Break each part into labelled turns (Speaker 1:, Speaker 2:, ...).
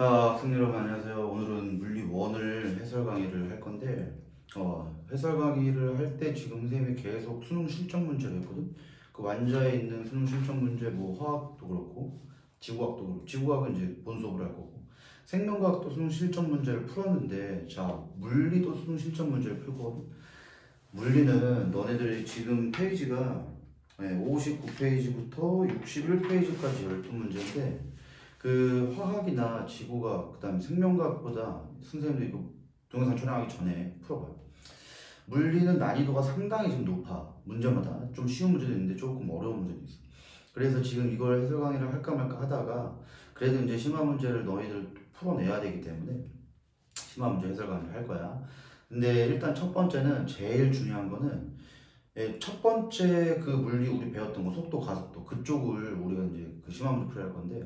Speaker 1: 자, 학생 여러분 안녕하세요. 오늘은 물리 1을 해설 강의를 할 건데 해설 강의를 할 때 지금 선생님이 계속 수능 실전 문제를 했거든. 그 완자에 있는 수능 실전 문제 뭐 화학도 그렇고 지구학도 그렇고 지구학은 이제 본수업을 할 거고 생명과학도 수능 실전 문제를 풀었는데 자, 물리도 수능 실전 문제를 풀거든. 물리는 너네들이 지금 페이지가 59페이지부터 61페이지까지 12문제인데 그 화학이나 지구과학, 그 다음에 생명과학보다 선생님도 이거 동영상 촬영하기 전에 풀어봐요. 물리는 난이도가 상당히 좀 높아. 문제마다 좀 쉬운 문제도 있는데 조금 어려운 문제도 있어. 그래서 지금 이걸 해설 강의를 할까 말까 하다가 그래도 이제 심화 문제를 너희들 풀어내야 되기 때문에 심화 문제 해설 강의를 할 거야. 근데 일단 첫 번째는 제일 중요한 거는 첫 번째 그 물리 우리 배웠던 거 속도, 가속도 그쪽을 우리가 이제 그 심화 문제 풀어야 할 건데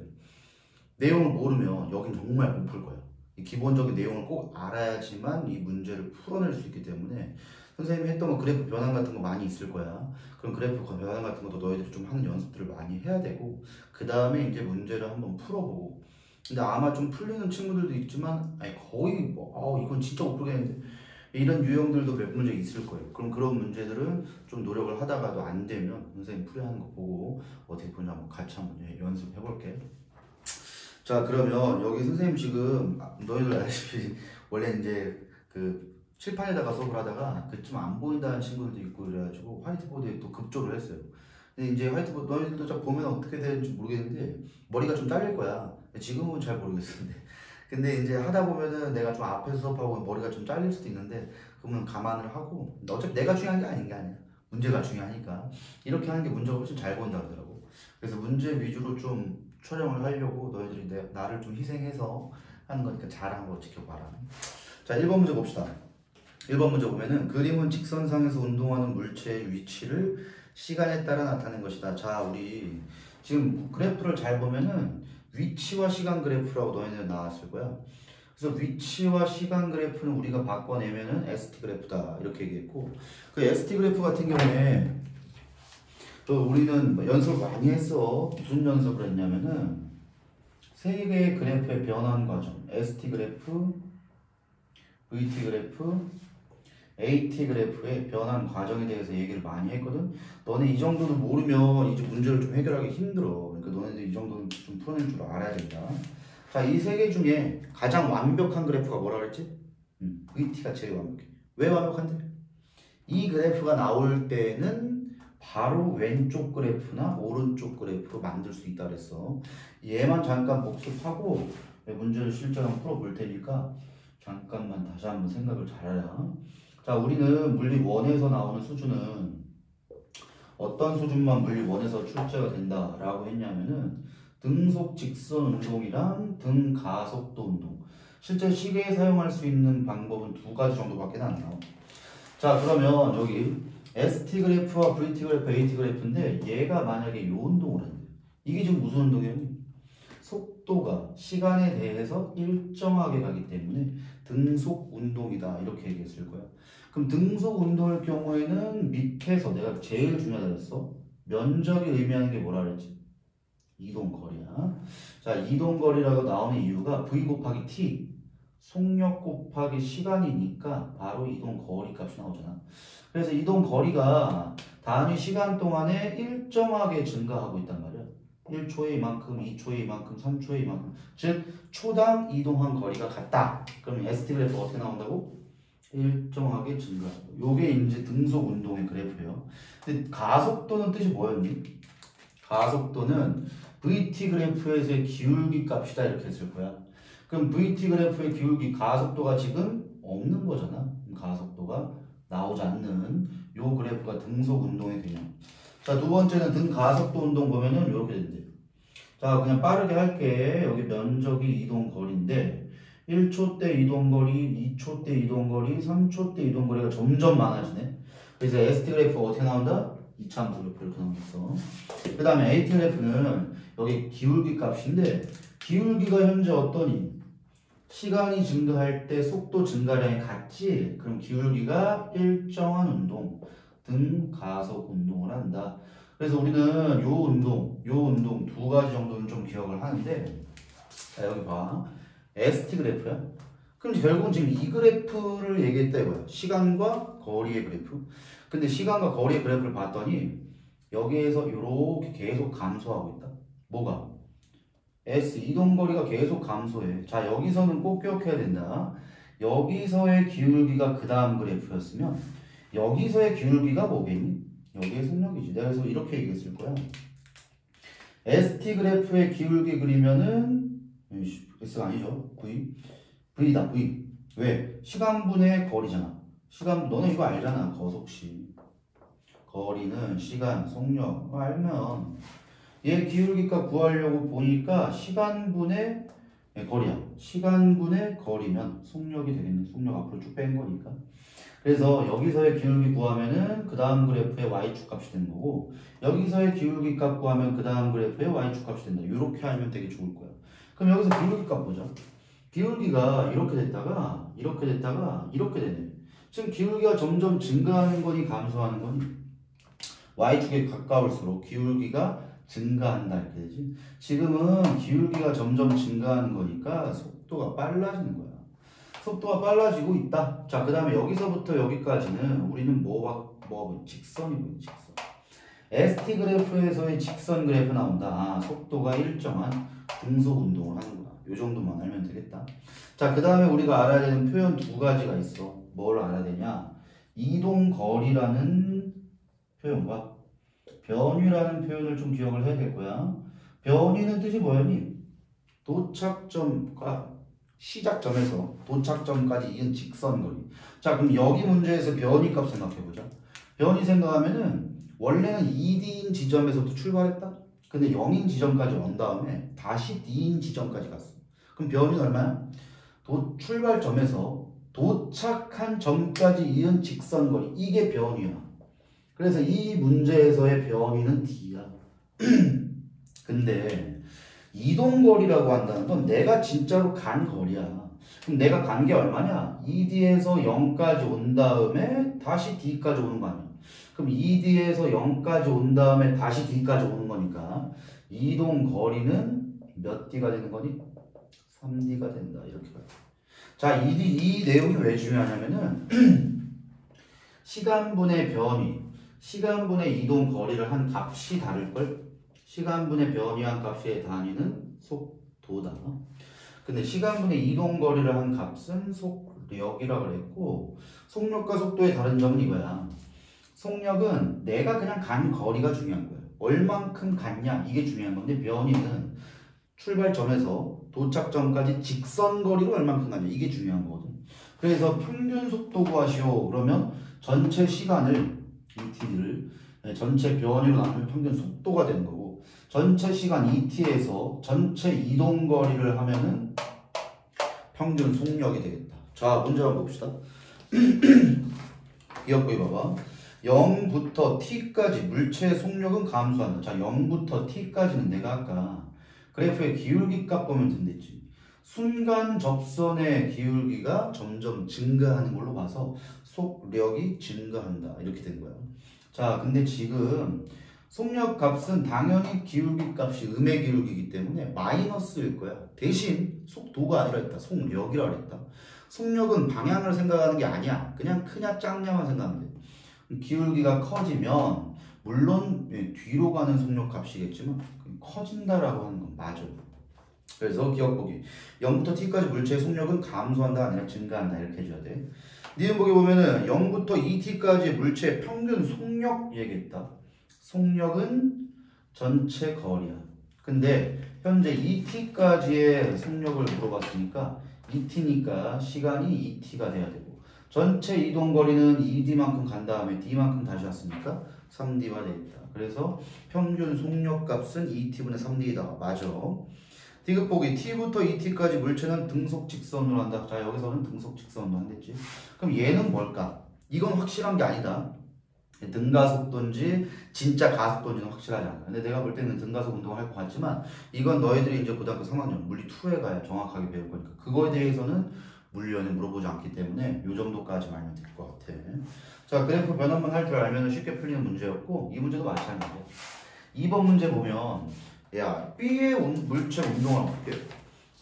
Speaker 1: 내용을 모르면 여긴 정말 못 풀 거야. 이 기본적인 내용을 꼭 알아야지만 이 문제를 풀어낼 수 있기 때문에 선생님이 했던 거 그래프 변환 같은 거 많이 있을 거야. 그럼 그래프 변환 같은 것도 너희들이 좀 하는 연습들을 많이 해야 되고 그 다음에 이제 문제를 한번 풀어보고 근데 아마 좀 풀리는 친구들도 있지만 아니 거의 뭐 이건 진짜 못 풀겠는데 이런 유형들도 몇 문제 있을 거예요. 그럼 그런 문제들은 좀 노력을 하다가도 안 되면 선생님 풀이하는 거 보고 어떻게 푸냐 한번 같이 한번 연습해 볼게. 자, 그러면 여기 선생님 지금 너희들 알다시피 원래 이제 그 칠판에다가 수업을 하다가 그 좀 안 보인다는 친구들도 있고 그래가지고 화이트보드에 또 급조를 했어요. 근데 이제 화이트보드 너희들도 좀 보면 어떻게 되는지 모르겠는데 머리가 좀 잘릴 거야. 지금은 잘 모르겠는데 근데 이제 하다 보면은 내가 좀 앞에서 수업하고 머리가 좀 잘릴 수도 있는데 그러면 감안을 하고 어차피 내가 중요한 게 아닌 게 아니야. 문제가 중요하니까 이렇게 하는 게 문제가 훨씬 잘 보인다 그러더라고. 그래서 문제 위주로 좀 촬영을 하려고 너희들이 나를 좀 희생해서 하는 거니까 잘 한번 지켜봐라. 자, 1번 문제 봅시다. 1번 문제 보면은 그림은 직선상에서 운동하는 물체의 위치를 시간에 따라 나타낸 것이다. 자, 우리 지금 그래프를 잘 보면은 위치와 시간 그래프라고 너희들 나왔을 거야. 그래서 위치와 시간 그래프는 우리가 바꿔내면은 ST 그래프다 이렇게 얘기했고 그 ST 그래프 같은 경우에 또 우리는 연습을 많이 했어. 무슨 연습을 했냐면은 세 개의 그래프의 변환 과정 ST 그래프, VT 그래프, AT 그래프의 변환 과정에 대해서 얘기를 많이 했거든. 너네 이 정도는 모르면 이제 문제를 좀 해결하기 힘들어. 그러니까 너네들 이 정도는 좀 풀어낼 줄 알아야 된다. 자, 이 세 개 중에 가장 완벽한 그래프가 뭐라 그랬지? VT가 제일 완벽해. 왜 완벽한데? 이 그래프가 나올 때는 바로 왼쪽 그래프나 오른쪽 그래프로 만들 수 있다 그랬어. 얘만 잠깐 복습하고 문제를 실제 한번 풀어볼 테니까 잠깐만 다시 한번 생각을 잘해라. 자, 우리는 물리 1에서 나오는 수준은 어떤 수준만 물리 1에서 출제가 된다라고 했냐면은 등속 직선 운동이랑 등 가속도 운동. 실제 시계에 사용할 수 있는 방법은 두 가지 정도밖에 안 나와. 자, 그러면 여기 ST 그래프와 VT 그래프, AT 그래프인데 얘가 만약에 이 운동을 한대. 이게 지금 무슨 운동이니? 속도가 시간에 대해서 일정하게 가기 때문에 등속 운동이다 이렇게 얘기했을 거야. 그럼 등속 운동일 경우에는 밑에서 내가 제일 중요하다 그랬어. 면적이 의미하는 게 뭐라 그랬지? 이동거리야. 자, 이동거리라고 나오는 이유가 V 곱하기 T 속력 곱하기 시간이니까 바로 이동거리 값이 나오잖아. 그래서 이동거리가 단위 시간 동안에 일정하게 증가하고 있단 말이야. 1초에 이만큼, 2초에 이만큼, 3초에 이만큼. 즉 초당 이동한 거리가 같다. 그럼 ST 그래프가 어떻게 나온다고? 일정하게 증가하고. 요게 이제 등속 운동의 그래프예요. 근데 가속도는 뜻이 뭐였니? 가속도는 VT 그래프에서의 기울기 값이다 이렇게 했을 거야. 그럼 VT 그래프의 기울기 가속도가 지금 없는 거잖아. 가속도가 나오지 않는 요 그래프가 등속 운동의 개념. 자, 두 번째는 등 가속도 운동 보면은 이렇게 된대. 자, 그냥 빠르게 할게. 여기 면적이 이동거리인데 1초 때 이동거리, 2초 때 이동거리, 3초 때 이동거리가 점점 많아지네. 그래서 ST 그래프가 어떻게 나온다? 이차함수 그래프 이렇게 나오겠어. 그 다음에 AT 그래프는 여기 기울기 값인데 기울기가 현재 어떠니? 시간이 증가할 때 속도 증가량이 같지? 그럼 기울기가 일정한 운동, 등 가속 운동을 한다. 그래서 우리는 요 운동 두 가지 정도는 좀 기억을 하는데 자, 여기 봐. ST 그래프야. 그럼 결국은 지금 이 그래프를 얘기했다 이거야. 시간과 거리의 그래프. 근데 시간과 거리의 그래프를 봤더니 여기에서 이렇게 계속 감소하고 있다. 뭐가? S 이동거리가 계속 감소해. 자, 여기서는 꼭 기억해야 된다. 여기서의 기울기가 그 다음 그래프였으면 여기서의 기울기가 뭐겠니? 여기의 속력이지. 내가 그래서 이렇게 얘기했을 거야. ST 그래프의 기울기 그리면은 S가 아니죠. V다. V. 왜? 시간분의 거리잖아. 너네 이거 알잖아. 거속시. 거리는 시간, 속력. 알면 얘 기울기값 구하려고 보니까 시간분의 거리야. 시간분의 거리면 속력이 되겠네. 속력 앞으로 쭉 뺀 거니까. 그래서 여기서의 기울기 구하면은 그 다음 그래프의 y축 값이 되는 거고 여기서의 기울기 값 구하면 그 다음 그래프의 y축 값이 된다. 이렇게 하면 되게 좋을 거야. 그럼 여기서 기울기 값 보자. 기울기가 이렇게 됐다가 이렇게 되네. 지금 기울기가 점점 증가하는 거니 감소하는 거니? y축에 가까울수록 기울기가 증가한다 이렇게 되지. 지금은 기울기가 점점 증가하는 거니까 속도가 빨라지는 거야. 속도가 빨라지고 있다. 자, 그 다음에 여기서부터 여기까지는 우리는 직선이고 직선. ST 그래프에서의 직선 그래프 나온다. 아, 속도가 일정한 등속 운동을 하는구나. 요 정도만 알면 되겠다. 자, 그 다음에 우리가 알아야 되는 표현 두 가지가 있어. 뭘 알아야 되냐? 이동거리라는 표현과 변위라는 표현을 좀 기억을 해야 될 거야. 변위는 뜻이 뭐였니? 도착점과 시작점에서 도착점까지 이은 직선거리. 자, 그럼 여기 문제에서 변위 값 생각해보자. 변위 생각하면은 원래는 2D인 지점에서도 출발했다. 근데 0인 지점까지 온 다음에 다시 D인 지점까지 갔어. 그럼 변위는 얼마야? 출발점에서 도착한 점까지 이은 직선거리. 이게 변위야. 그래서 이 문제에서의 변위는 D야. 근데 이동거리라고 한다는 건 내가 진짜로 간 거리야. 그럼 내가 간 게 얼마냐? 2D에서 0까지 온 다음에 다시 D까지 오는 거 아니야? 그럼 2D에서 0까지 온 다음에 다시 D까지 오는 거니까 이동거리는 몇 D가 되는 거니? 3D가 된다. 이렇게 봐요. 자, 이 내용이 왜 중요하냐면은 시간분의 변위, 시간분의 이동거리를 한 값이 다를걸? 시간분의 변위한 값의 단위는 속도다. 근데 시간분의 이동거리를 한 값은 속력이라고 그랬고 속력과 속도의 다른 점은 이거야. 속력은 내가 그냥 간 거리가 중요한 거야. 얼만큼 갔냐 이게 중요한 건데 변위는 출발점에서 도착점까지 직선거리로 얼만큼 갔냐 이게 중요한 거거든. 그래서 평균 속도 구하시오. 그러면 전체 시간을 ET를 전체 변위로 나누면 평균 속도가 되는 거고 전체 시간 ET에서 전체 이동거리를 하면은 평균 속력이 되겠다. 자, 문제 한번 봅시다. 기억보기 봐봐. 0부터 t까지 물체의 속력은 감소한다. 자, 0부터 t까지는 내가 아까 그래프의 기울기 값 보면 된댔지. 순간 접선의 기울기가 점점 증가하는 걸로 봐서 속력이 증가한다. 이렇게 된 거야. 자, 근데 지금 속력 값은 당연히 기울기 값이 음의 기울기이기 때문에 마이너스일 거야. 대신 속도가 아니라 했다. 속력이라고 했다. 속력은 방향을 생각하는 게 아니야. 그냥 크냐 작냐만 생각하면 돼. 기울기가 커지면 물론 뒤로 가는 속력 값이겠지만 커진다라고 하는 건 맞아. 그래서 기억보기 0부터 t까지 물체의 속력은 감소한다 아니라 증가한다 이렇게 해줘야 돼. 니은 보기 보면은 0부터 2t까지 물체의 평균 속력 얘기했다. 속력은 전체 거리야. 근데 현재 2t까지의 속력을 물어봤으니까 2t니까 시간이 2t가 돼야 되고 전체 이동거리는 2d만큼 간 다음에 d만큼 다시 왔으니까 3d가 되겠다. 그래서 평균 속력 값은 2t분의 3d이다. 맞아. 디귿 보기 t부터 2t까지 물체는 등속 직선으로 한다. 자, 여기서는 등속 직선으로 한댔지. 그럼 얘는 뭘까? 이건 확실한 게 아니다. 등가속도인지 진짜 가속도인지는 확실하지 않아. 근데 내가 볼 때는 등가속 운동을 할 것 같지만 이건 너희들이 이제 고등학교 3학년 물리 2에 가야 정확하게 배울 거니까 그거에 대해서는 물리원에 물어보지 않기 때문에 이 정도까지 알면 될 것 같아. 자, 그래프 변환만 할 줄 알면 쉽게 풀리는 문제였고 이 문제도 마찬가지야. 2번 문제 보면 야, B의 물체 운동을 볼게.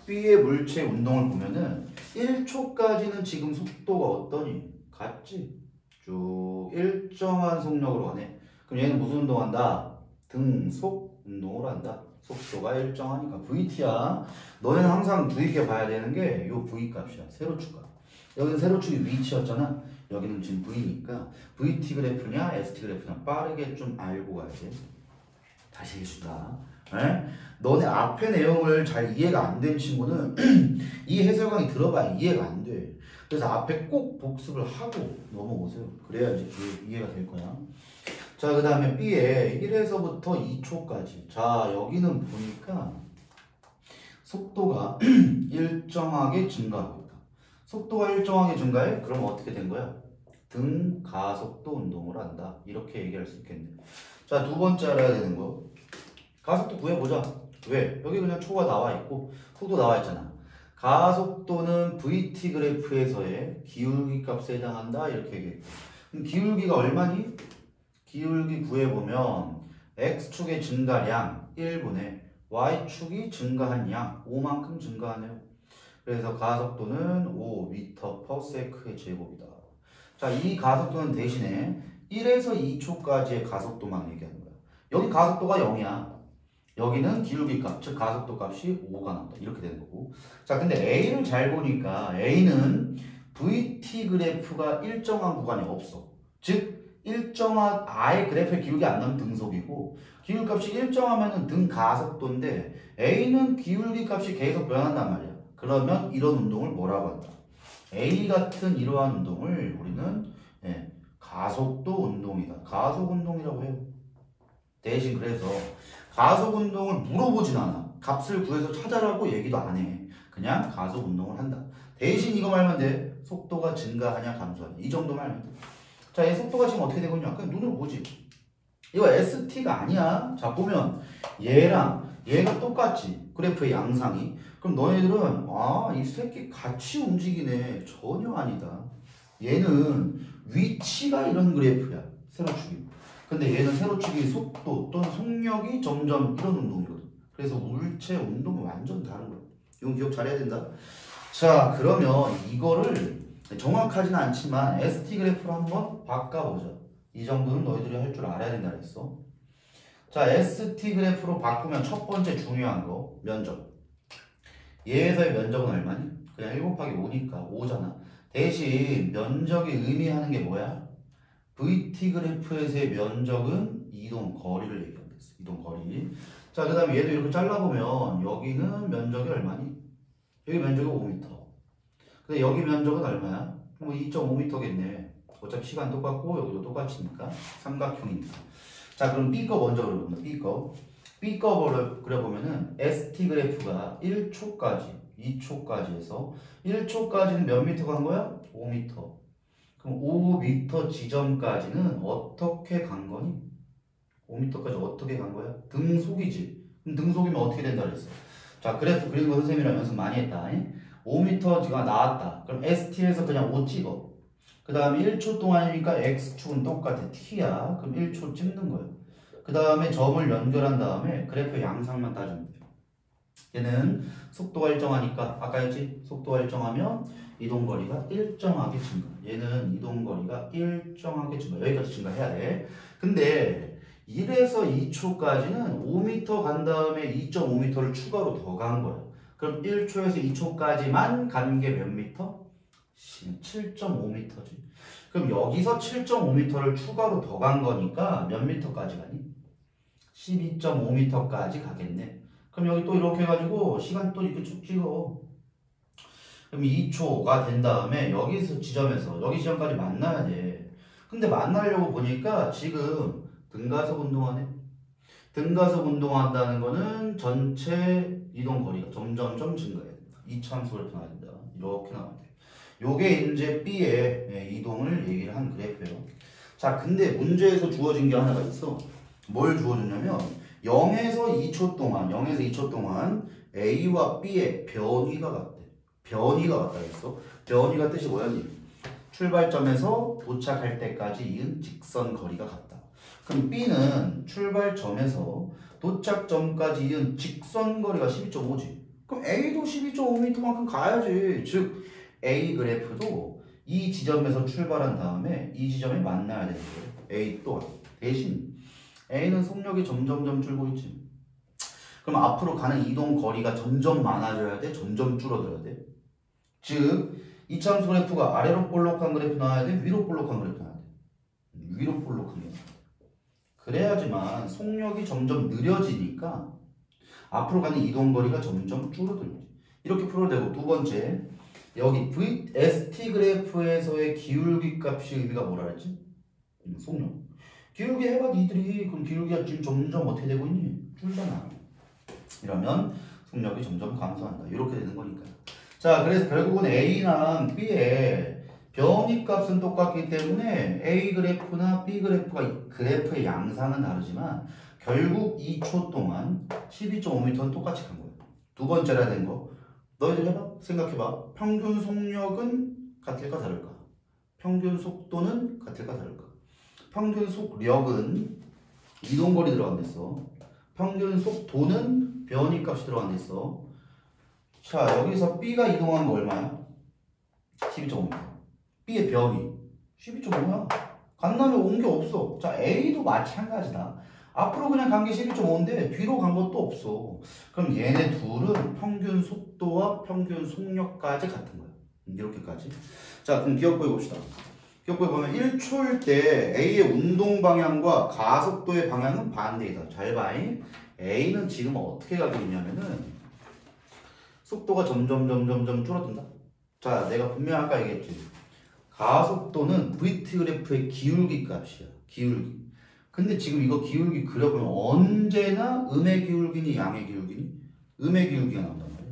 Speaker 1: B의 물체 운동을 보면은 1초까지는 지금 속도가 어떠니? 같지? 쭉 일정한 속력으로 가네. 그럼 얘는 무슨 운동한다? 등속 운동을 한다. 속도가 일정하니까 VT야. 너네는 항상 주의깊게 봐야 되는 게 요 V 값이야. 세로축 값. 여기는 세로축이 위치였잖아. 여기는 지금 V니까 VT 그래프냐 ST 그래프냐 빠르게 좀 알고 가야 돼. 다시 해준다. 에? 너네 앞에 내용을 잘 이해가 안 된 친구는 이 해설 강의 들어봐야 이해가 안 돼. 그래서 앞에 꼭 복습을 하고 넘어오세요. 그래야 이제 이해가 될 거야. 자, 그 다음에 B에 1에서부터 2초까지. 자, 여기는 보니까 속도가 일정하게 증가하고 있다. 속도가 일정하게 증가해? 그럼 어떻게 된 거야? 등가속도 운동을 한다. 이렇게 얘기할 수 있겠네. 자, 두 번째 알아야 되는 거. 가속도 구해보자. 왜? 여기 그냥 초가 나와 있고 속도 나와 있잖아. 가속도는 VT 그래프에서의 기울기 값에 해당한다. 이렇게 얘기했고. 그럼 기울기가 얼마니? 기울기 구해보면 X축의 증가량 1분의 Y축이 증가한 양 5만큼 증가하네요. 그래서 가속도는 5m/s의 제곱이다. 자, 이 가속도는 대신에 1에서 2초까지의 가속도만 얘기하는 거야. 여기 가속도가 0이야. 여기는 기울기 값, 즉 가속도 값이 5가 나온다. 이렇게 되는 거고. 자, 근데 A를 잘 보니까 A는 VT 그래프가 일정한 구간이 없어. 즉 일정한 아예 그래프의 기울기 안 나면 등속이고 기울기 값이 일정하면 등가속도인데 A는 기울기 값이 계속 변한단 말이야. 그러면 이런 운동을 뭐라고 한다? A 같은 이러한 운동을 우리는 가속도 운동이다. 가속 운동이라고 해요. 대신 그래서 가속 운동을 물어보진 않아. 값을 구해서 찾아라고 얘기도 안 해. 그냥 가속 운동을 한다. 대신 이거 말면 돼. 속도가 증가하냐 감소하냐. 이 정도만 알면 돼. 자, 얘 속도가 지금 어떻게 되고 있냐? 그냥 눈으로 보지. 이거 ST가 아니야. 자, 보면 얘랑 얘가 똑같지. 그래프의 양상이. 그럼 너희들은 이 새끼 같이 움직이네. 전혀 아니다. 얘는 위치가 이런 그래프야. 세로축이. 근데 얘는 세로축이 속도 또는 속력이 점점 이런 운동이거든. 그래서 물체 운동이 완전 다른 거야. 이건 기억 잘해야 된다. 자, 그러면 이거를 정확하진 않지만 ST 그래프로 한번 바꿔보자. 이 정도는 너희들이 할 줄 알아야 된다 그랬어. 자, ST 그래프로 바꾸면 첫 번째 중요한 거 면적. 얘에서의 면적은 얼마니? 그냥 1 곱하기 5니까 5잖아. 대신 면적이 의미하는 게 뭐야? VT 그래프에서의 면적은 이동 거리를 얘기하는 거였어. 이동 거리. 자, 그 다음에 얘도 이렇게 잘라보면 여기는 면적이 얼마니? 여기 면적이 5m. 근데 여기 면적은 얼마야? 뭐 2.5m겠네. 어차피 시간 똑같고 여기도 똑같으니까 삼각형이니까. 자, 그럼 B거 먼저 그려봅니다. B거 그려보면은 ST 그래프가 1초까지 2초까지 해서 1초까지는 몇 미터 간 거야? 5m. 그럼 5m 지점까지는 어떻게 간 거니? 5m까지 어떻게 간 거야? 등속이지. 그럼 등속이면 어떻게 된다 그랬어? 자, 그래프 그리는 거 선생님이랑 연습 많이 했다. 5m가 나왔다. 그럼 ST에서 그냥 5 찍어. 그 다음에 1초 동안이니까 X축은 똑같아. T야. 그럼 1초 찍는 거야. 그 다음에 점을 연결한 다음에 그래프의 양상만 따주면 돼요. 얘는 속도가 일정하니까 아까 했지? 속도가 일정하면 이동거리가 일정하게 증가. 얘는 이동거리가 일정하게 증가. 여기까지 증가해야 돼. 근데 1에서 2초까지는 5m 간 다음에 2.5m를 추가로 더 간 거야. 그럼 1초에서 2초까지만 간 게 몇 미터? 7.5m지. 그럼 여기서 7.5m를 추가로 더 간 거니까 몇 미터까지 가니? 12.5m까지 가겠네. 그럼 여기 또 이렇게 해가지고 시간 또 이렇게 쭉 찍어. 그럼 2초가 된 다음에 여기서 지점에서 여기 지점까지 만나야 돼. 근데 만나려고 보니까 지금 등가속 운동하네. 등가속 운동한다는 거는 전체 이동 거리가 점점점 증가해야 된다. 이차함수를 나와야 된다. 이렇게 나와야 돼. 요게 이제 B의 이동을 얘기를 한 그래프예요. 자, 근데 문제에서 주어진 게 하나가 있어. 뭘 주어줬냐면 0에서 2초 동안 A와 B의 변위가 같대. 변위가 같다 했어. 변위가 뜻이 뭐였니? 출발점에서 도착할 때까지 이은 직선 거리가 같다. 그럼 B는 출발점에서 도착점까지 이은 직선 거리가 12.5지. 그럼 그럼 A도 12.5m만큼 가야지. 즉 A 그래프도 이 지점에서 출발한 다음에 이 지점에 만나야 되는 거예요. A 또한. 대신 A는 속력이 점점점 줄고 있지. 그럼 앞으로 가는 이동 거리가 점점 많아져야 돼? 점점 줄어들어야 돼? 즉 이차함수 그래프가 아래로 볼록한 그래프 나와야 돼? 위로 볼록한 그래프 나와야 돼? 위로 볼록한 그래프. 그래야지만 속력이 점점 느려지니까 앞으로 가는 이동 거리가 점점 줄어들지. 이렇게 풀어도 되고, 두 번째 여기 ST 그래프에서의 기울기 값이 의미가 뭐라 그랬지? 속력. 기울기 해봐 니들이. 그럼 기울기가 지금 점점 어떻게 되고 있니? 줄잖아. 이러면 속력이 점점 감소한다. 이렇게 되는 거니까요. 자, 그래서 결국은 A랑 B의 변이 값은 똑같기 때문에 A 그래프나 B 그래프가 그래프의 양상은 다르지만 결국 2초 동안 12.5m는 똑같이 간 거예요. 두 번째라 된 거. 너희들 해봐. 생각해봐. 평균 속력은 같을까 다를까? 평균 속도는 같을까 다를까? 평균 속력은 이동거리 들어간댔어. 평균 속도는 변이 값이 들어간댔어. 자, 여기서 B가 이동한 거 얼마야? 12.5m. B의 변이 12.5야. 간 다음에 온 게 없어. 자, A도 마찬가지다. 앞으로 그냥 간 게 12.5인데 뒤로 간 것도 없어. 그럼 얘네 둘은 평균 속도와 평균 속력까지 같은 거야. 이렇게까지. 자, 그럼 기억보기 봅시다. 기억보기 보면 1초일 때 A의 운동 방향과 가속도의 방향은 반대이다. 잘 봐. A는 지금 어떻게 가고 있냐면은 속도가 점점 줄어든다. 자, 내가 분명히 아까 얘기했지. 가속도는 VT 그래프의 기울기 값이야. 기울기. 근데 지금 이거 기울기 그려보면 언제나 음의 기울기니 양의 기울기니? 음의 기울기가 나온단 말이야.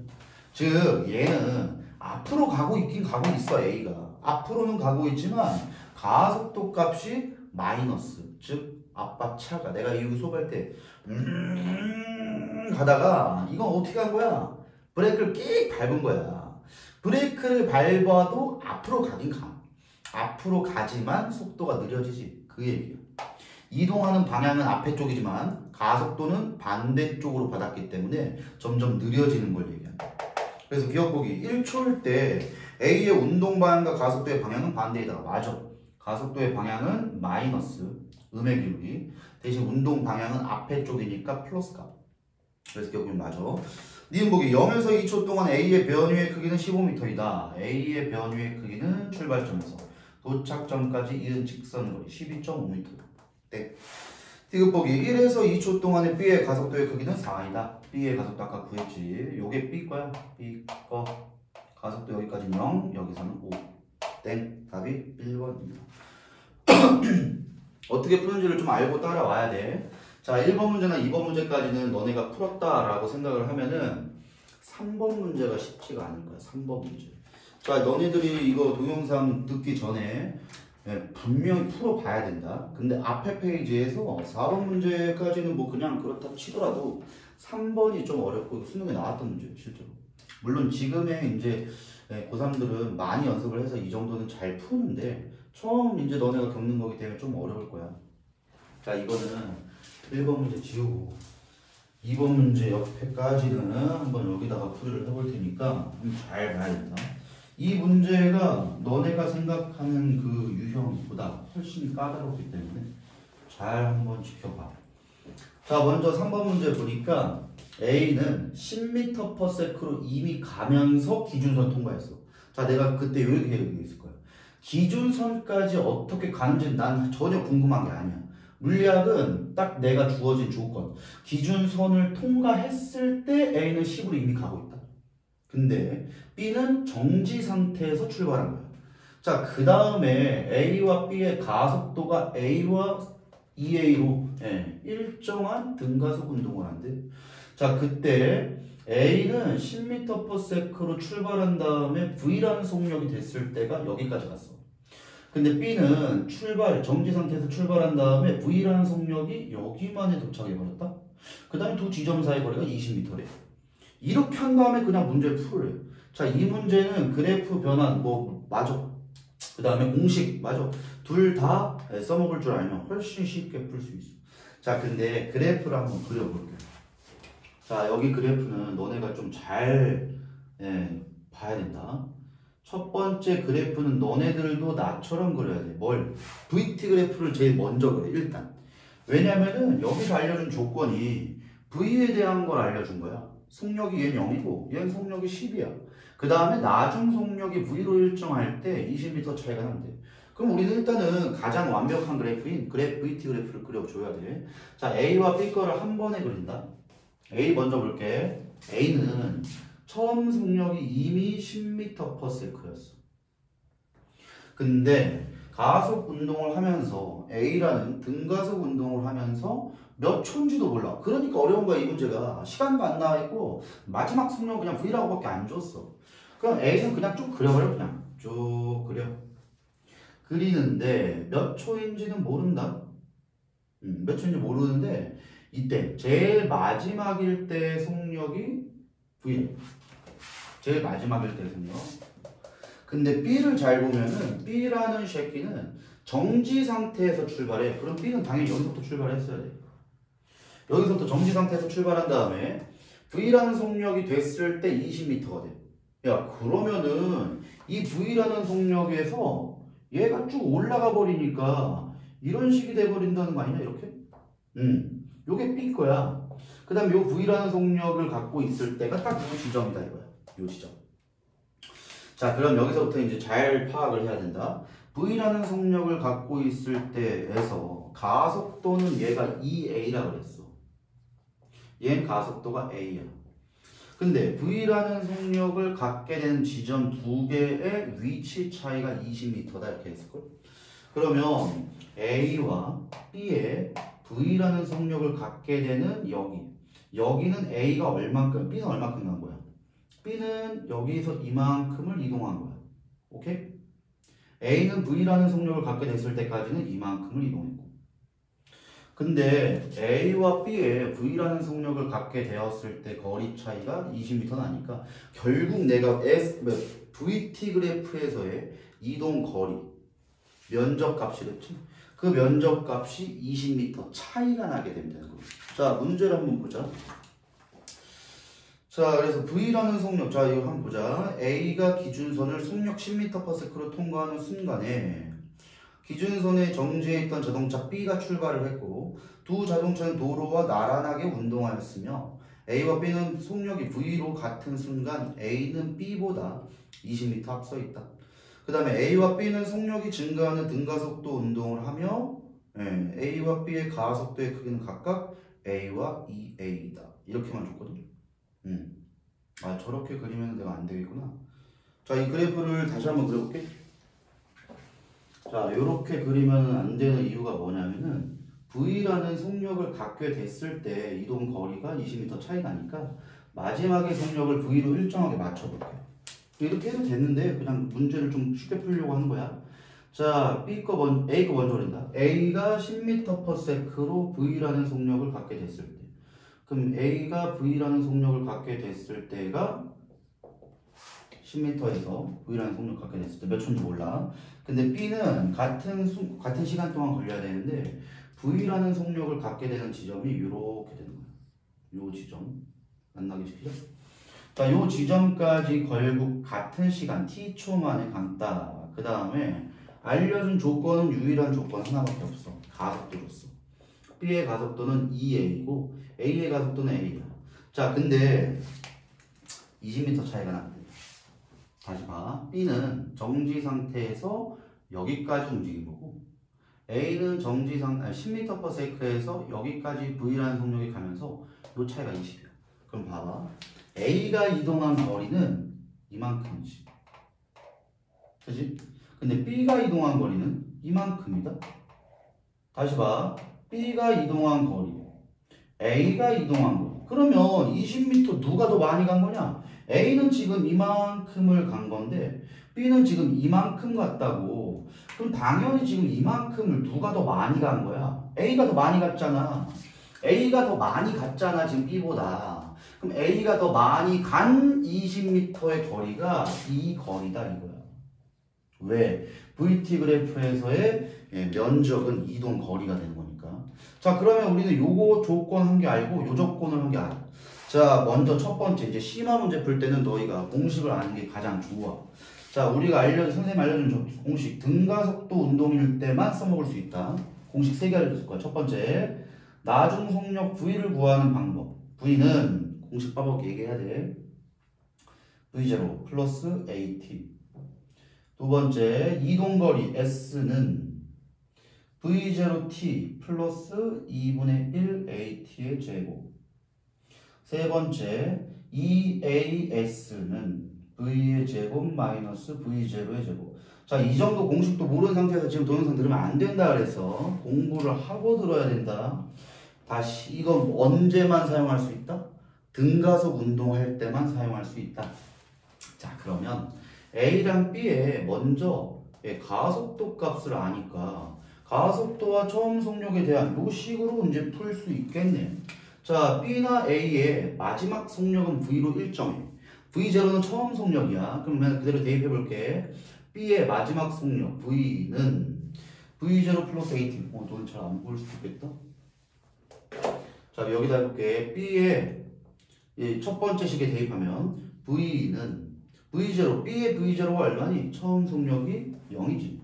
Speaker 1: 즉 얘는 앞으로 가고 있긴 가고 있어. A가 앞으로는 가고 있지만 가속도 값이 마이너스. 즉 앞바차가 내가 이 수업할 때 가다가 이건 어떻게 한 거야? 브레이크를 끽 밟은 거야. 브레이크를 밟아도 앞으로 가긴 가. 앞으로 가지만 속도가 느려지지. 그 얘기야. 이동하는 방향은 앞에 쪽이지만 가속도는 반대쪽으로 받았기 때문에 점점 느려지는 걸 얘기한다. 그래서 기억보기 1초일 때 A의 운동 방향과 가속도의 방향은 반대이다. 맞아. 가속도의 방향은 마이너스 음의 기울기. 대신 운동 방향은 앞에 쪽이니까 플러스 값. 그래서 기억보기 맞아. 니은 보기 0에서 2초 동안 A의 변위의 크기는 15m이다. A의 변위의 크기는 출발점에서 도착점까지 이은 직선거리 12.5m. 네. 디귿 보기 1에서 2초 동안의 B의 가속도의 크기는 4이다. B의 가속도 아까 구했지. 요게 B 거야. B 거. 가속도 여기까지 0, 여기서는 5. 땡. 답이 1번입니다. 어떻게 푸는지를 좀 알고 따라와야 돼. 자, 1번 문제나 2번 문제까지는 너네가 풀었다라고 생각을 하면은 3번 문제가 쉽지가 않을 거야. 3번 문제. 자, 너네들이 이거 동영상 듣기 전에 분명히 풀어봐야 된다. 근데 앞에 페이지에서 4번 문제까지는 뭐 그냥 그렇다 치더라도 3번이 좀 어렵고 이거 수능에 나왔던 문제예요. 실제로. 물론 지금의 이제 고3들은 많이 연습을 해서 이 정도는 잘 푸는데 처음 이제 너네가 겪는 거기 때문에 좀 어려울 거야. 자, 이거는 1번 문제 지우고 2번 문제 옆에까지는 한번 여기다가 풀이를 해볼 테니까 잘 봐야 된다. 이 문제가 너네가 생각하는 그 유형보다 훨씬 까다롭기 때문에 잘 한번 지켜봐. 자, 먼저 3번 문제 보니까 A는 10m/s로 이미 가면서 기준선 통과했어. 자, 내가 그때 이렇게 얘기했을 거야. 기준선까지 어떻게 가는지 난 전혀 궁금한 게 아니야. 물리학은 딱 내가 주어진 조건, 기준선을 통과했을 때 A는 10으로 이미 가고 있다. 근데 B는 정지 상태에서 출발한 거야. 자, 그 다음에 A와 B의 가속도가 A와 2A로 일정한 등가속 운동을 한대. 자, 그때 A는 10m/s로 출발한 다음에 V라는 속력이 됐을 때가 여기까지 갔어. 근데 B는 정지 상태에서 출발한 다음에 V라는 속력이 여기만에 도착해버렸다. 그 다음에 두 지점 사이 거리가 20m래. 이렇게 한 다음에 그냥 문제를 풀어요. 자, 이 문제는 그래프 변환 맞아. 그 다음에 공식 맞아. 둘 다 써먹을 줄 알면 훨씬 쉽게 풀 수 있어. 자, 근데 그래프를 한번 그려볼게요. 자, 여기 그래프는 너네가 좀 잘 봐야 된다. 첫 번째 그래프는 너네들도 나처럼 그려야 돼. 뭘? VT 그래프를 제일 먼저 그래, 일단. 왜냐면은 여기서 알려준 조건이 V에 대한 걸 알려준 거야. 속력이 얘는 0이고 얘는 속력이 10이야. 그 다음에 나중 속력이 V로 일정할 때 20m 차이가 난대. 그럼 우리는 일단은 가장 완벽한 그래프인 VT 그래프를 그려줘야 돼. 자, A와 B 거를 한 번에 그린다. A 먼저 볼게. A는 처음 속력이 이미 10m/s였어. 근데 가속 운동을 하면서 A라는 등가속 운동을 하면서 몇 초인지도 몰라. 그러니까 어려운 거야, 이 문제가. 시간도 안 나와 있고 마지막 속력 그냥 V라고밖에 안 줬어. 그럼 A는 그냥 쭉 그려버려. 그냥 쭉 그려. 그리는데 몇 초인지는 모른다. 몇 초인지 모르는데 이때 제일 마지막일 때 속력이 V. 제일 마지막일 때 속력. 근데 B를 잘 보면은 B라는 새끼는 정지 상태에서 출발해. 그럼 B는 당연히 여기서부터 출발했어야 돼. 여기서부터 정지 상태에서 출발한 다음에 V라는 속력이 됐을 때 20m가 돼. 야, 그러면은 이 V라는 속력에서 얘가 쭉 올라가 버리니까 이런 식이 돼 버린다는 거 아니냐, 이렇게? 요게 B 거야. 그 다음에 요 V라는 속력을 갖고 있을 때가 딱 요 지점이다, 이거야. 요 지점. 자, 그럼 여기서부터 이제 잘 파악을 해야 된다. V라는 속력을 갖고 있을 때에서 가속도는 얘가 2A라 그랬어. 얘는 가속도가 A야. 근데 V라는 속력을 갖게 된 지점 두 개의 위치 차이가 20m다 이렇게 했을걸? 그러면 A와 B의 V라는 속력을 갖게 되는 여기는 A가 얼만큼, B는 얼만큼 간 거야? B는 여기서 이만큼을 이동한 거야. 오케이? A는 V라는 속력을 갖게 됐을 때까지는 이만큼을 이동했고. 근데 A와 B의 V라는 속력을 갖게 되었을 때 거리 차이가 20m 나니까 결국 내가 VT 그래프에서의 이동 거리, 면적 값이랬지? 그 면적 값이 20m 차이가 나게 된다는 거예요. 자, 문제를 한번 보자. 자, 그래서 V라는 속력, 자, 이거 한번 보자. A가 기준선을 속력 10m/s로 통과하는 순간에 기준선에 정지해 있던 자동차 B가 출발을 했고 두 자동차는 도로와 나란하게 운동하였으며 A와 B는 속력이 V로 같은 순간 A는 B보다 20m 앞서 있다. 그 다음에 A와 B는 속력이 증가하는 등가속도 운동을 하며 A와 B의 가속도의 크기는 각각 A와 2A다. 이렇게만 줬거든. 아, 저렇게 그리면 내가 안 되겠구나. 자, 이 그래프를 다시 한번 그려볼게. 자, 이렇게 그리면 안 되는 이유가 뭐냐면은 V라는 속력을 갖게 됐을 때 이동 거리가 20m 차이 나니까 마지막에 속력을 V로 일정하게 맞춰볼게. 이렇게 해도 됐는데 그냥 문제를 좀 쉽게 풀려고 하는 거야. 자, A 거 먼저 그린다. A가 10m/s로 V라는 속력을 갖게 됐을 때. 그럼 A가 V라는 속력을 갖게 됐을 때가 10m에서 V라는 속력을 갖게 됐을 때 몇 초인지 몰라. 근데 B는 같은 시간 동안 걸려야 되는데 V라는 속력을 갖게 되는 지점이 이렇게 되는 거야. 요 지점 만나게 시키죠. 자, 요 지점까지 결국 같은 시간 T초 만에 간다. 그 다음에 알려준 조건은 유일한 조건 하나밖에 없어. 가속도로서. B의 가속도는 2A고 A의 가속도는 A야. 자, 근데 20m 차이가 난대. 다시 봐. B는 정지 상태에서 여기까지 움직인 거고 A는 10m/s에서 여기까지 V라는 속력이 가면서 요 차이가 20이야. 그럼 봐봐. A가 이동한 거리는 이만큼이지. 그치? 근데 B가 이동한 거리는 이만큼이다. 다시 봐. B가 이동한 거리, A가 이동한 거리. 그러면 20m 누가 더 많이 간 거냐? A는 지금 이만큼을 간 건데 B는 지금 이만큼 갔다고. 그럼 당연히 지금 이만큼을 누가 더 많이 간 거야? A가 더 많이 갔잖아. A가 더 많이 갔잖아, 지금 B보다. 그럼 A가 더 많이 간 20m의 거리가 이 거리다, 이거야. 왜? VT 그래프에서의 면적은 이동 거리가 되는 거니까. 자, 그러면 우리는 요거 조건 한 개 알고 요 조건을 한 개 알아. 자, 먼저 첫 번째 이제 심화 문제 풀 때는 너희가 공식을 아는 게 가장 좋아. 자, 우리가 선생님 알려준 저 공식 등가속도 운동일 때만 써먹을 수 있다. 공식 3개 알려줬을 거야. 첫 번째, 나중 속력 V를 구하는 방법. V는 공식 빠르게 얘기해야 돼. V0 플러스 AT. 두 번째, 이동거리 S는 V0T 플러스 2분의 1 AT의 제곱. 세 번째, EAS는 V의 제곱 마이너스 V0의 제곱. 자, 이 정도 공식도 모르는 상태에서 지금 동영상 들으면 안 된다 그래서 공부를 하고 들어야 된다. 다시, 이건 언제만 사용할 수 있다? 등가속 운동할 때만 사용할 수 있다. 자, 그러면 A랑 B에 먼저 가속도 값을 아니까 가속도와 처음 속력에 대한 요 식으로 이제 풀 수 있겠네. 자, B나 A의 마지막 속력은 V로 일정해. V0는 처음 속력이야. 그러면 그대로 대입해 볼게. B의 마지막 속력 V는 V0 플러스 AT. 너는 잘 안 보일 수도 있겠다. 자, 여기다 해볼게. B의 첫 번째 식에 대입하면 V는 V0, B의 V0가 얼마니? 처음 속력이 0이지.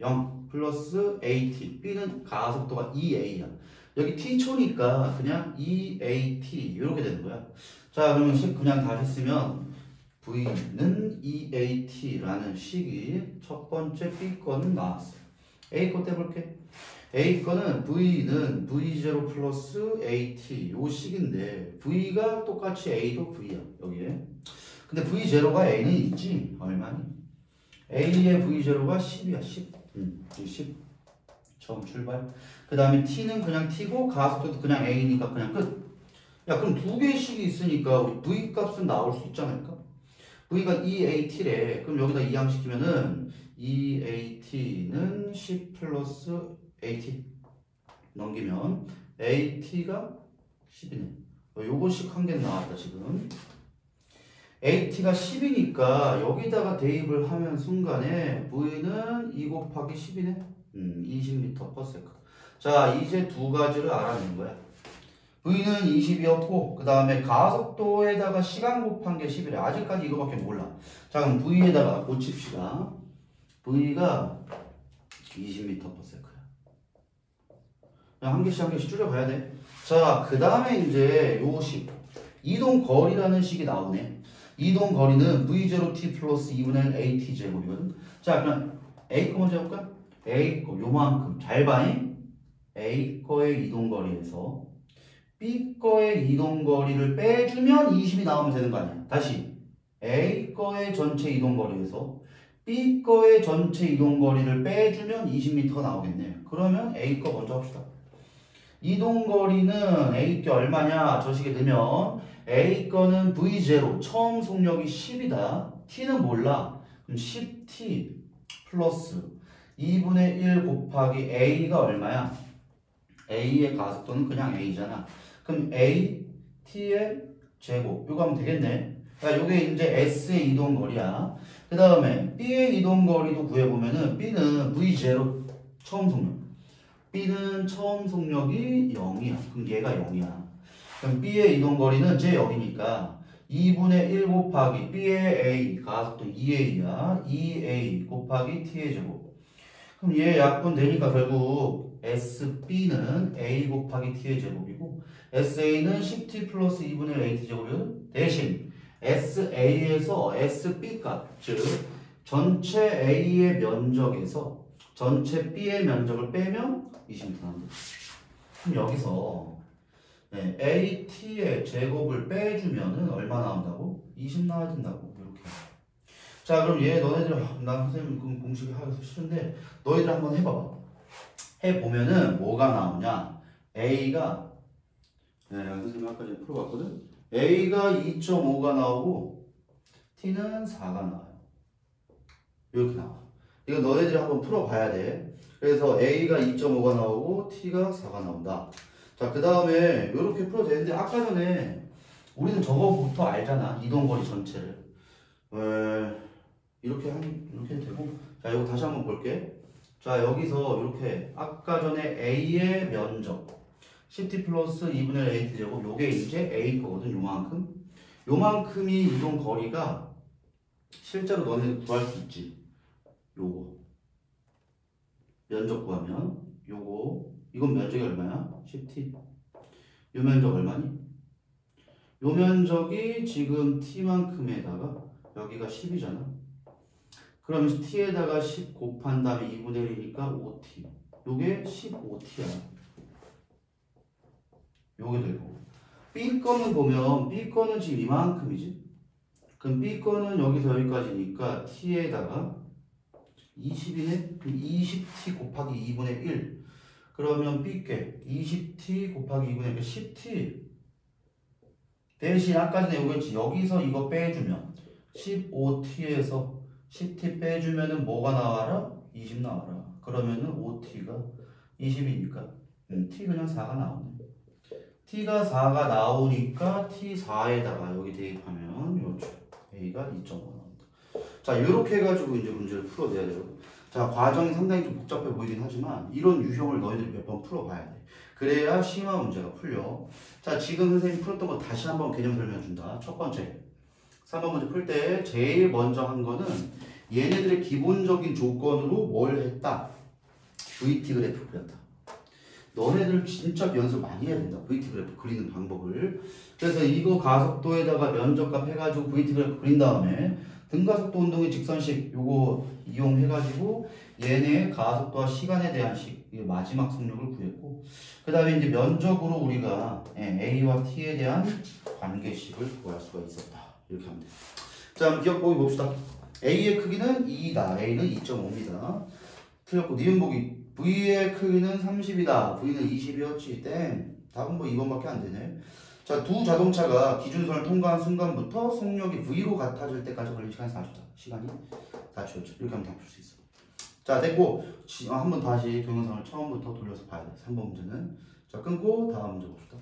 Speaker 1: 0 플러스 AT. B는 가속도가 2A야. 여기 T초니까 그냥 EAT 이렇게 되는 거야. 자, 그러면 식 그냥 다 했으면 V는 EAT라는 식이 첫 번째 B 거는 나왔어. A 거 떼볼게. A 거는 V는 V0 플러스 AT 요 식인데 V가 똑같이 A도 V야 여기에. 근데 V0가 A는 있지. 얼마니? A의 V0가 10이야 10. 10 처음 출발. 그 다음에 T는 그냥 T고 가속도도 그냥 A니까 그냥 끝. 야, 그럼 두 개의 식이 있으니까 우리 V 값은 나올 수 있지 않을까? V가 EAT래. 그럼 여기다 이항시키면은 EAT는 10 플러스 AT 넘기면 AT가 10이네. 요거식 한 개 나왔다 지금. AT가 10이니까 여기다가 대입을 하면 순간에 V는 2 곱하기 10이네. 20m/s. 자, 이제 두 가지를 알아낸 거야. V는 20이었고 그 다음에 가속도에다가 시간 곱한 게 10이래. 아직까지 이거밖에 몰라. 자, 그럼 V에다가 고칩시다. V가 20m/s야. 그냥 한 개씩 한 개씩 줄여봐야 돼. 자, 그 다음에 이제 요 식 이동거리라는 식이 나오네. 이동거리는 V0T 플러스 2분의 1 AT 제곱이거든. 자, 그럼 A 거 먼저 해볼까? A 거 요만큼 잘 봐잉. A 거의 이동거리에서 B 거의 이동거리를 빼주면 20이 나오면 되는 거 아니야. 다시 A 거의 전체 이동거리에서 B 거의 전체 이동거리를 빼주면 20m 나오겠네. 그러면 A 거 먼저 합시다. 이동거리는 A 거 얼마냐? 저 식에 넣으면 A 거는 V0 처음 속력이 10이다. T는 몰라. 그럼 10T 플러스 2분의 1 곱하기 A가 얼마야? A의 가속도는 그냥 A잖아. 그럼 A, T의 제곱. 이거 하면 되겠네. 그러니까 이게 이제 S의 이동거리야. 그 다음에 B의 이동거리도 구해보면은 B는 V0 처음 속력. B는 처음 속력이 0이야. 그럼 얘가 0이야. 그럼 B의 이동거리는 제 0이니까 2분의 1 곱하기 B의 A 가속도 2A야. 2A 곱하기 T의 제곱. 그럼 얘 약분 되니까 결국 SB는 A 곱하기 T의 제곱이고 SA는 10T 플러스 2분의 1 AT 제곱이거든. 대신 SA에서 SB 값, 즉 전체 A의 면적에서 전체 B의 면적을 빼면 20m 나온다. 그럼 여기서 AT의 제곱을 빼주면은 얼마 나온다고? 20 나와야 된다고. 이렇게. 자, 그럼 얘 너네들 나 선생님 공식 하기 싫은데 너희들 한번 해봐봐. 해보면은 뭐가 나오냐? A가 선생님 아까 전에 풀어봤거든. A가 2.5가 나오고 T는 4가 나와요. 이렇게 나와. 이거 너네들이 한번 풀어봐야 돼. 그래서 A가 2.5가 나오고 T가 4가 나온다. 자, 그 다음에 이렇게 풀어도 되는데 아까 전에 우리는 저거부터 알잖아. 이동거리 전체를. 이렇게 해도 되고. 자, 이거 다시 한번 볼게. 자, 여기서 이렇게 아까 전에 A의 면적 10t 플러스 2분의 1 at 제곱 요게 이제 a 거거든. 요만큼. 요만큼이 이동 거리가 실제로 너네 구할 수 있지. 요거 면적 구하면 요거 이건 면적이 얼마야? 10t. 요 면적 얼마니? 요 면적이 지금 t만큼에다가 여기가 10이잖아. 그러면 t에다가 10 곱한 다음에 2분의 1이니까 5t. 요게 15t야. 요게 되고 B 거는 보면 B 거는 지금 이만큼이지. 그럼 B 거는 여기서 여기까지니까 t에다가 20이네? 20t 곱하기 2분의 1. 그러면 B께 20t 곱하기 2분의 1, 10t. 대신 아까 전에 요거였지. 여기서 이거 빼주면 15t에서 10t 빼주면은 뭐가 나와라? 20 나와라. 그러면은 5t가 20이니까 t 그냥 4가 나오네. t가 4가 나오니까 t4에다가 여기 대입하면 요렇게 a가 2.5 나온다. 자, 이렇게 해가지고 이제 문제를 풀어내야 되거든. 자, 과정이 상당히 좀 복잡해 보이긴 하지만 이런 유형을 너희들이 몇 번 풀어봐야 돼. 그래야 심화 문제가 풀려. 자, 지금 선생님이 풀었던 거 다시 한번 개념 설명해 준다. 첫 번째, 3번 문제 풀 때 제일 먼저 한 거는 얘네들의 기본적인 조건으로 뭘 했다? VT 그래프 그렸다. 너네들 진짜 연습 많이 해야 된다. VT 그래프 그리는 방법을. 그래서 이거 가속도에다가 면적값 해가지고 VT 그래프 그린 다음에 등가속도 운동의 직선식 요거 이용해가지고 얘네 가속도와 시간에 대한 식, 마지막 속력을 구했고, 그 다음에 이제 면적으로 우리가 A와 T에 대한 관계식을 구할 수가 있었다. 이렇게 하면 돼. 자, 기억 보기 봅시다. A의 크기는 2다. A는 2.5입니다. 틀렸고, 니은 보기. V의 크기는 30이다. V는 20이었지. 땡. 답은 뭐 2번밖에 안 되네. 자, 두 자동차가 기준선을 통과한 순간부터 속력이 V로 같아질 때까지 걸린 시간이 4초다. 시간이 4초였죠. 이렇게 하면 다 풀 수 있어. 자, 됐고, 한번 다시 동영상을 처음부터 돌려서 봐야 돼. 3번 문제는. 자, 끊고 다음 문제 봅시다.